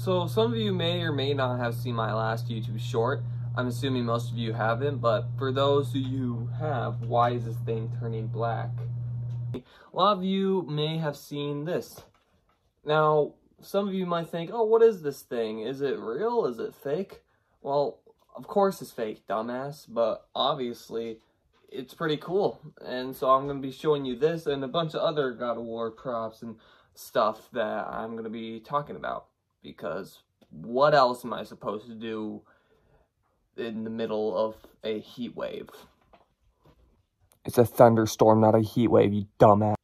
So some of you may or may not have seen my last YouTube short. I'm assuming most of you haven't, but for those who you have, why is this thing turning black? A lot of you may have seen this. Now, some of you might think, oh, what is this thing? Is it real? Is it fake? Well, of course it's fake, dumbass, but obviously it's pretty cool. And so I'm going to be showing you this and a bunch of other God of War props and stuff that I'm going to be talking about. Because what else am I supposed to do in the middle of a heat wave? It's a thunderstorm, not a heat wave, you dumbass.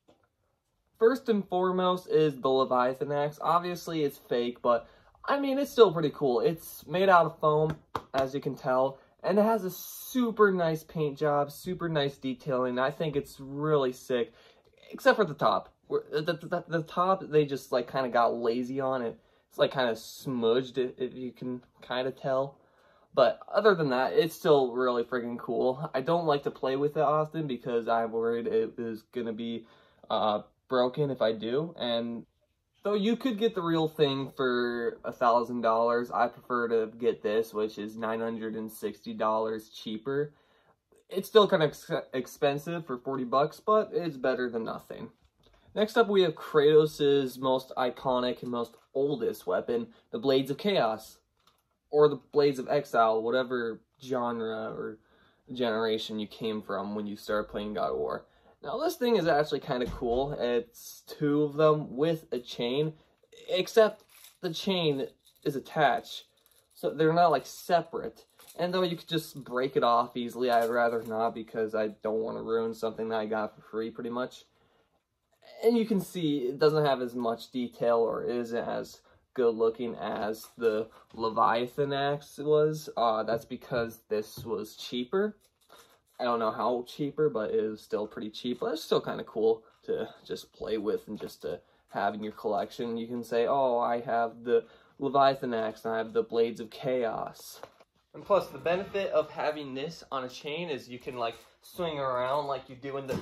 First and foremost is the Leviathan axe. Obviously it's fake, but I mean, it's still pretty cool. It's made out of foam, as you can tell, and it has a super nice paint job, super nice detailing. I think it's really sick, except for the top. The top, they just like kind of got lazy on it. It's like kind of smudged, if you can kind of tell. But other than that, it's still really freaking cool. I don't like to play with it often because I'm worried it is going to be broken if I do. And though you could get the real thing for $1,000, I prefer to get this, which is $960 cheaper. It's still kind of expensive for 40 bucks, but it's better than nothing. Next up, we have Kratos' most iconic and most oldest weapon, the Blades of Chaos, or the Blades of Exile, whatever genre or generation you came from when you started playing God of War. Now, this thing is actually kind of cool. It's two of them with a chain, except the chain is attached, so they're not like separate. And though you could just break it off easily, I'd rather not because I don't want to ruin something that I got for free, pretty much. And you can see it doesn't have as much detail or isn't as good looking as the Leviathan axe was. That's because this was cheaper. I don't know how cheaper, but it was still pretty cheap. But it's still kind of cool to just play with and just to have in your collection. You can say, oh, I have the Leviathan axe and I have the Blades of Chaos. And plus, the benefit of having this on a chain is you can like swing around like you do in the...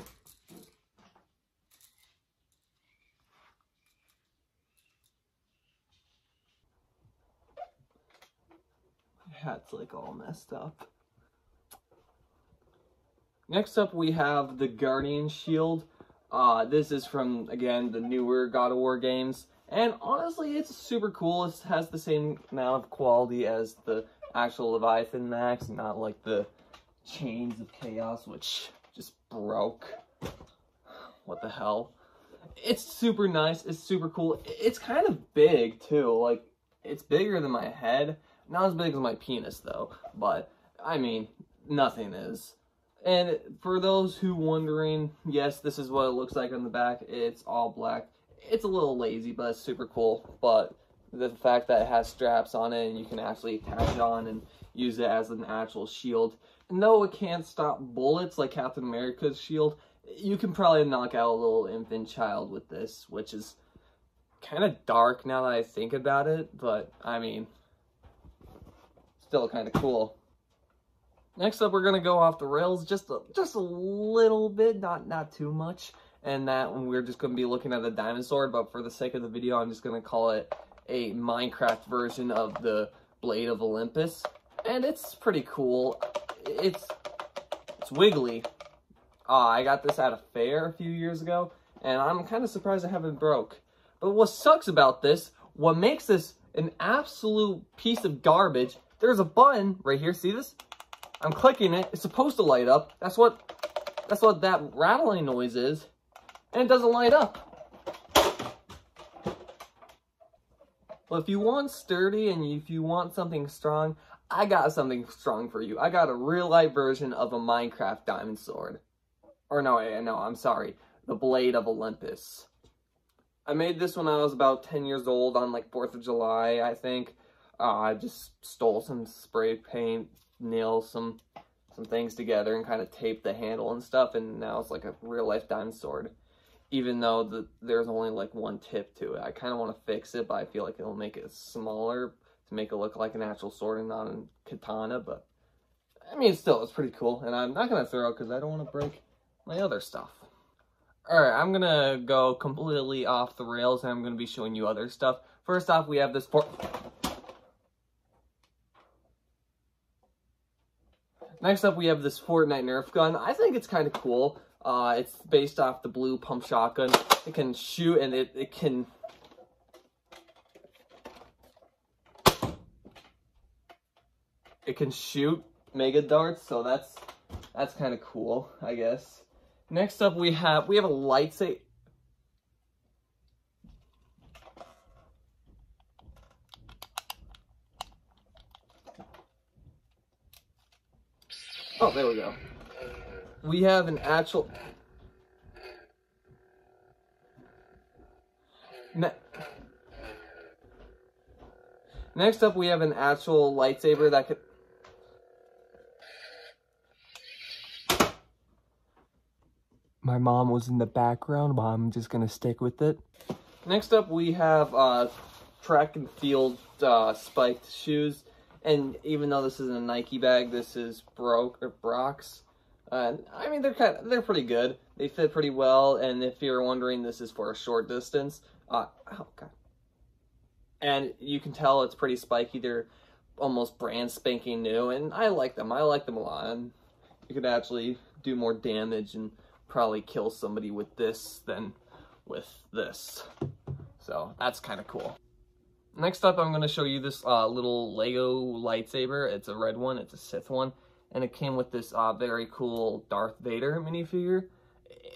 Hat's like all messed up. Next up we have the Guardian Shield. This is from, again, the newer God of War games. And honestly, it's super cool. It has the same amount of quality as the actual Leviathan axe, not like the Chains of Chaos, which just broke. What the hell? It's super nice. It's super cool. It's kind of big, too. Like, it's bigger than my head. Not as big as my penis, though, but, I mean, nothing is. And for those who wondering, yes, this is what it looks like on the back. It's all black. It's a little lazy, but it's super cool. But the fact that it has straps on it and you can actually attach it on and use it as an actual shield. And though it can't stop bullets like Captain America's shield, you can probably knock out a little infant child with this, which is kind of dark now that I think about it, but, I mean... still kind of cool. Next up, we're gonna go off the rails just a little bit, not too much, and that we're just gonna be looking at the Diamond Sword. But for the sake of the video, I'm just gonna call it a Minecraft version of the Blade of Olympus, and it's pretty cool. It's wiggly. I got this at a fair a few years ago, and I'm kind of surprised I haven't broke. But what sucks about this, what makes this an absolute piece of garbage, there's a button right here, see this? I'm clicking it, it's supposed to light up. That's what that rattling noise is, and it doesn't light up. Well, if you want sturdy and if you want something strong, I got something strong for you. I got a real life version of a Minecraft Diamond Sword. Or no, I'm sorry, the Blade of Olympus. I made this when I was about 10 years old on like 4th of July, I think. I just stole some spray paint, nailed some things together and kind of taped the handle and stuff, and now it's like a real life diamond sword. Even though there's only like one tip to it. I kind of want to fix it, but I feel like it'll make it smaller to make it look like an actual sword and not a katana, but I mean, still, it's pretty cool, and I'm not going to throw it because I don't want to break my other stuff. Alright, I'm going to go completely off the rails, and I'm going to be showing you other stuff. First off, we have this Next up, we have this Fortnite Nerf gun. I think it's kind of cool. It's based off the blue pump shotgun. It can shoot, and it can... It can shoot mega darts, so that's kind of cool, I guess. Next up, we have a lightsaber. Oh, there we go. We have an actual... Next up, we have an actual lightsaber that could... My mom was in the background, but I'm just gonna stick with it. Next up, we have track and field spiked shoes. And even though this is a Nike bag, this is Brock's. I mean, they're pretty good. They fit pretty well, and if you're wondering, this is for a short distance. Oh god. And you can tell it's pretty spiky. They're almost brand spanking new, and I like them. I like them a lot. And you could actually do more damage and probably kill somebody with this than with this. So that's kind of cool. Next up, I'm going to show you this little Lego lightsaber. It's a red one. It's a Sith one. And it came with this very cool Darth Vader minifigure.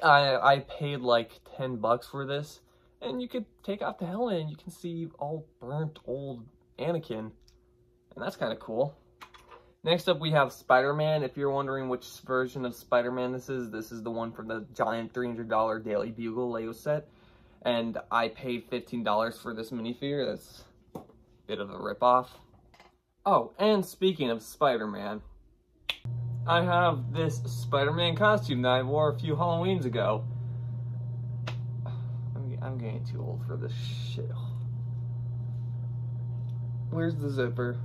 I paid like $10 for this. And you could take off the helmet and you can see all burnt old Anakin. And that's kind of cool. Next up, we have Spider-Man. If you're wondering which version of Spider-Man this is the one from the giant $300 Daily Bugle Lego set. And I paid $15 for this minifigure. That's a bit of a ripoff. Oh, and speaking of Spider-Man, I have this Spider-Man costume that I wore a few Halloweens ago. I'm getting too old for this shit. Where's the zipper?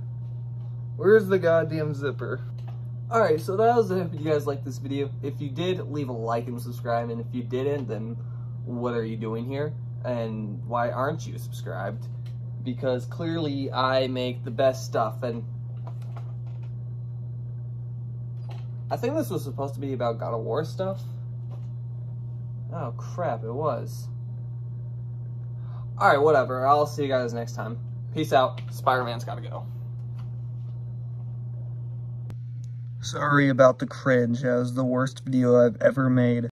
Where's the goddamn zipper? Alright, so that was it. If you guys liked this video, if you did, leave a like and subscribe. And if you didn't, then what are you doing here? And why aren't you subscribed? Because clearly I make the best stuff, and I think this was supposed to be about God of War stuff. Oh crap, it was. Alright, whatever. I'll see you guys next time. Peace out. Spider-Man's gotta go. Sorry about the cringe. That was the worst video I've ever made.